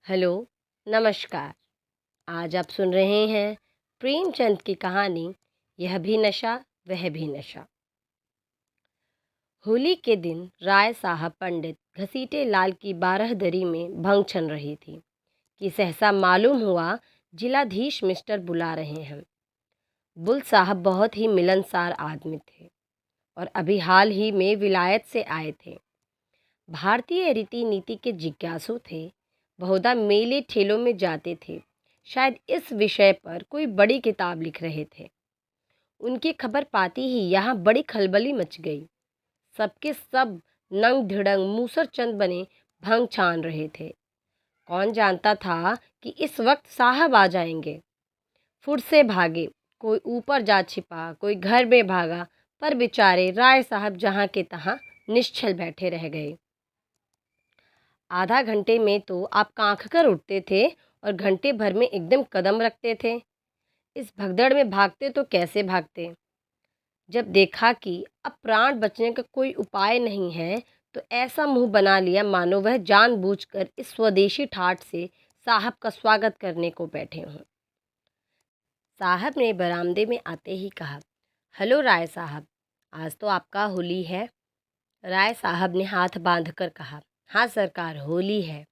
Hello, नमस्कार। आज आप सुन रहे हैं प्रेमचंद की कहानी यह भी नशा वह भी नशा। होली के दिन राय साहब पंडित घसीटे लाल की बारहदरी में भंग छन रही थी कि सहसा मालूम हुआ जिलाधीश मिस्टर बुला रहे हैं। बुल साहब बहुत ही मिलनसार आदमी थे और अभी हाल ही में विलायत से आए थे। भारतीय रीति नीति के जिज्ञासु थे। बहुधा मेले ठेलों में जाते थे। शायद इस विषय पर कोई बड़ी किताब लिख रहे थे। उनकी खबर पाती ही यहाँ बड़ी खलबली मच गई। सबके सब नंग धिड़ंग मूसर चंद बने भंग छान रहे थे। कौन जानता था कि इस वक्त साहब आ जाएंगे। फुट से भागे, कोई ऊपर जा छिपा, कोई घर में भागा, पर बेचारे राय साहब जहाँ के तहाँ निश्चल बैठे रह गए। आधा घंटे में तो आप कांख कर उठते थे और घंटे भर में एकदम कदम रखते थे। इस भगदड़ में भागते तो कैसे भागते। जब देखा कि अब प्राण बचने का कोई उपाय नहीं है तो ऐसा मुंह बना लिया मानो वह जानबूझकर इस स्वदेशी ठाठ से साहब का स्वागत करने को बैठे हों। साहब ने बरामदे में आते ही कहा, हेलो राय साहब, आज तो आपका होली है। राय साहब ने हाथ बांधकर कहा, हाँ सरकार, होली है।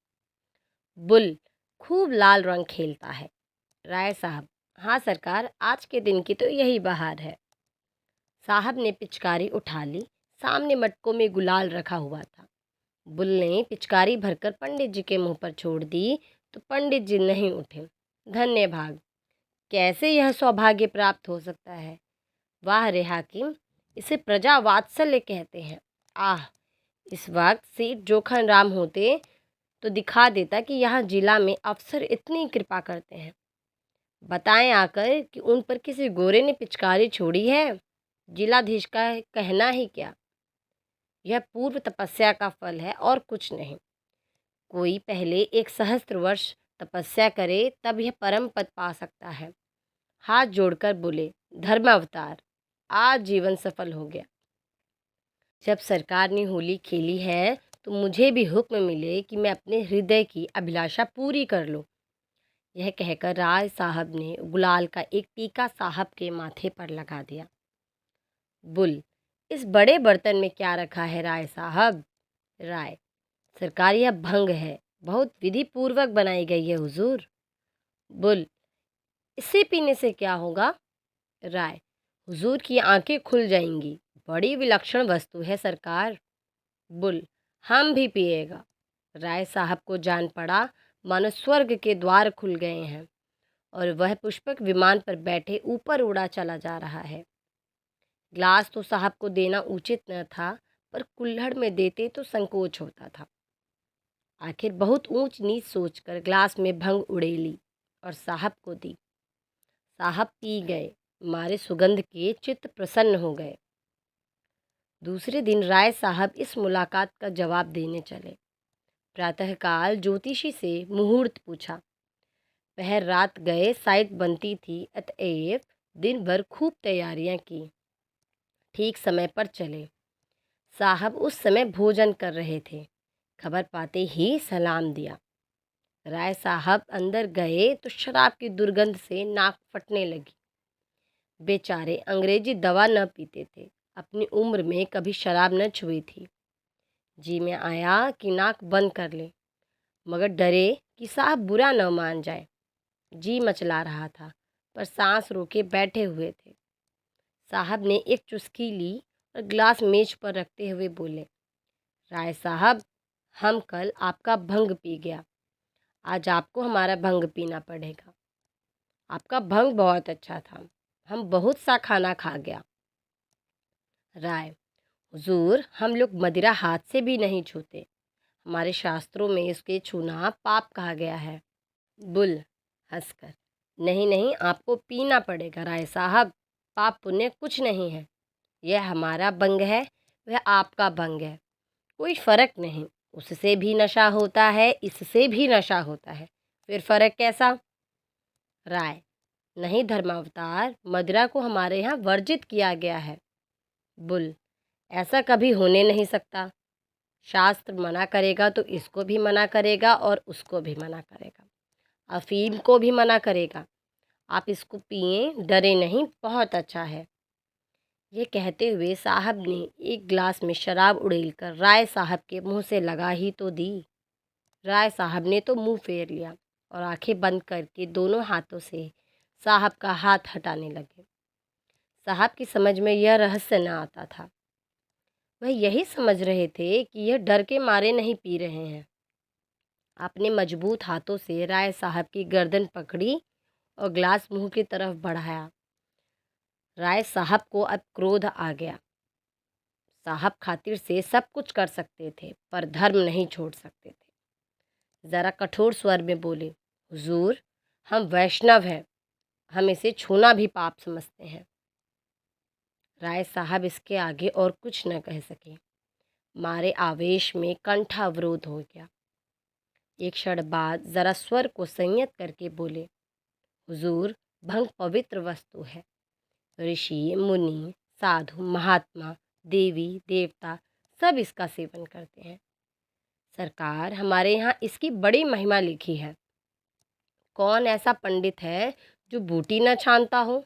बुल, खूब लाल रंग खेलता है। राय साहब, हाँ सरकार, आज के दिन की तो यही बहार है। साहब ने पिचकारी उठा ली। सामने मटकों में गुलाल रखा हुआ था। बुल ने पिचकारी भरकर पंडित जी के मुंह पर छोड़ दी तो पंडित जी नहीं उठे। धन्य भाग, कैसे यह सौभाग्य प्राप्त हो सकता है। वाह रे हाकिम, इसे प्रजा वात्सल्य कहते हैं। आह, इस वक्त सेठ जोखन राम होते तो दिखा देता कि यहाँ जिला में अफसर इतनी कृपा करते हैं। बताएं आकर कि उन पर किसी गोरे ने पिचकारी छोड़ी है। जिलाधीश का कहना ही क्या। यह पूर्व तपस्या का फल है और कुछ नहीं। कोई पहले 1 सहस्त्र वर्ष तपस्या करे तब यह परम पद पा सकता है। हाथ जोड़कर बोले, धर्म अवतार, आज जीवन सफल हो गया। जब सरकार ने होली खेली है तो मुझे भी हुक्म मिले कि मैं अपने हृदय की अभिलाषा पूरी कर लूं। यह कहकर राय साहब ने गुलाल का एक टीका साहब के माथे पर लगा दिया। बुल, इस बड़े बर्तन में क्या रखा है राय साहब। राय, सरकार, यह भंग है, बहुत विधि पूर्वक बनाई गई है हुजूर। बुल, इसे पीने से क्या होगा। राय, हुजूर की आंखें खुल जाएंगी, बड़ी विलक्षण वस्तु है सरकार। बुल, हम भी पिएगा। राय साहब को जान पड़ा मानो स्वर्ग के द्वार खुल गए हैं और वह पुष्पक विमान पर बैठे ऊपर उड़ा चला जा रहा है। ग्लास तो साहब को देना उचित न था, पर कुल्हड़ में देते तो संकोच होता था। आखिर बहुत ऊंच नीच सोचकर ग्लास में भंग उड़ेली और साहब को दी। साहब पी गए। मारे सुगंध के चित्त प्रसन्न हो गए। दूसरे दिन राय साहब इस मुलाकात का जवाब देने चले। प्रातःकाल ज्योतिषी से मुहूर्त पूछा। पहर रात गए साइत बनती थी, अतएव दिन भर खूब तैयारियां की। ठीक समय पर चले। साहब उस समय भोजन कर रहे थे। खबर पाते ही सलाम दिया। राय साहब अंदर गए तो शराब की दुर्गंध से नाक फटने लगी। बेचारे अंग्रेजी दवा न पीते थे, अपनी उम्र में कभी शराब न छुई थी। जी में आया कि नाक बंद कर ले, मगर डरे कि साहब बुरा न मान जाए। जी मचला रहा था, पर सांस रोके बैठे हुए थे। साहब ने एक चुस्की ली और ग्लास मेज पर रखते हुए बोले, राय साहब, हम कल आपका भंग पी गया, आज आपको हमारा भंग पीना पड़ेगा। आपका भंग बहुत अच्छा था, हम बहुत सा खाना खा गया। राय, हुजूर, हम लोग मदिरा हाथ से भी नहीं छूते, हमारे शास्त्रों में इसके छूना पाप कहा गया है। बुल, हंसकर, नहीं नहीं, आपको पीना पड़ेगा राय साहब, पाप पुण्य कुछ नहीं है। यह हमारा भंग है, वह आपका भंग है, कोई फर्क नहीं। उससे भी नशा होता है, इससे भी नशा होता है, फिर फर्क कैसा। राय, नहीं धर्मावतार, मदिरा को हमारे यहाँ वर्जित किया गया है। बुल, ऐसा कभी होने नहीं सकता। शास्त्र मना करेगा तो इसको भी मना करेगा और उसको भी मना करेगा, अफीम को भी मना करेगा। आप इसको पिए, डरे नहीं, बहुत अच्छा है। ये कहते हुए साहब ने एक गिलास में शराब उड़ेलकर राय साहब के मुंह से लगा ही तो दी। राय साहब ने तो मुंह फेर लिया और आंखें बंद करके दोनों हाथों से साहब का हाथ हटाने लगे। साहब की समझ में यह रहस्य न आता था। वह यही समझ रहे थे कि यह डर के मारे नहीं पी रहे हैं। अपने मजबूत हाथों से राय साहब की गर्दन पकड़ी और गिलास मुंह की तरफ बढ़ाया। राय साहब को अब क्रोध आ गया। साहब खातिर से सब कुछ कर सकते थे पर धर्म नहीं छोड़ सकते थे। ज़रा कठोर स्वर में बोले, हुजूर, हम वैष्णव हैं, हम इसे छूना भी पाप समझते हैं। राय साहब इसके आगे और कुछ न कह सके। मारे आवेश में कंठ अवरोध हो गया। एक क्षण बाद ज़रा स्वर को संयत करके बोले, हुजूर, भंग पवित्र वस्तु है। ऋषि, मुनि, साधु, महात्मा, देवी देवता सब इसका सेवन करते हैं। सरकार, हमारे यहाँ इसकी बड़ी महिमा लिखी है। कौन ऐसा पंडित है जो बूटी न छानता हो?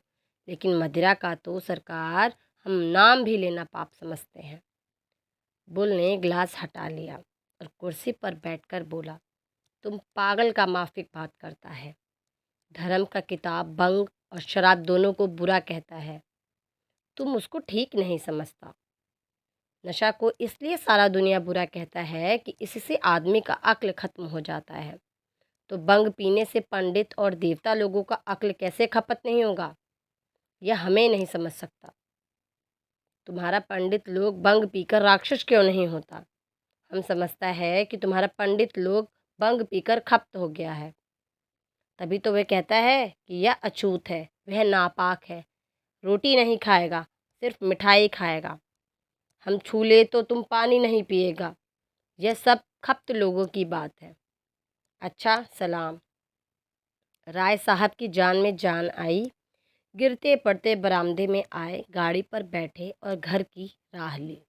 लेकिन मदिरा का तो सरकार हम नाम भी लेना पाप समझते हैं। बुल ने गिलास हटा लिया और कुर्सी पर बैठकर बोला, तुम पागल का माफिक बात करता है। धर्म का किताब भंग और शराब दोनों को बुरा कहता है। तुम उसको ठीक नहीं समझता। नशा को इसलिए सारा दुनिया बुरा कहता है कि इससे आदमी का अक्ल खत्म हो जाता है। तो भंग पीने से पंडित और देवता लोगों का अक्ल कैसे खपत नहीं होगा, यह हमें नहीं समझ सकता। तुम्हारा पंडित लोग भंग पीकर राक्षस क्यों नहीं होता? हम समझता है कि तुम्हारा पंडित लोग भंग पीकर खप्त हो गया है। तभी तो वह कहता है कि यह अछूत है, वह नापाक है, रोटी नहीं खाएगा, सिर्फ मिठाई खाएगा। हम छू ले तो तुम पानी नहीं पिएगा। यह सब खप्त लोगों की बात है। अच्छा, सलाम। राय साहब की जान में जान आई। गिरते पड़ते बरामदे में आए, गाड़ी पर बैठे और घर की राह ली।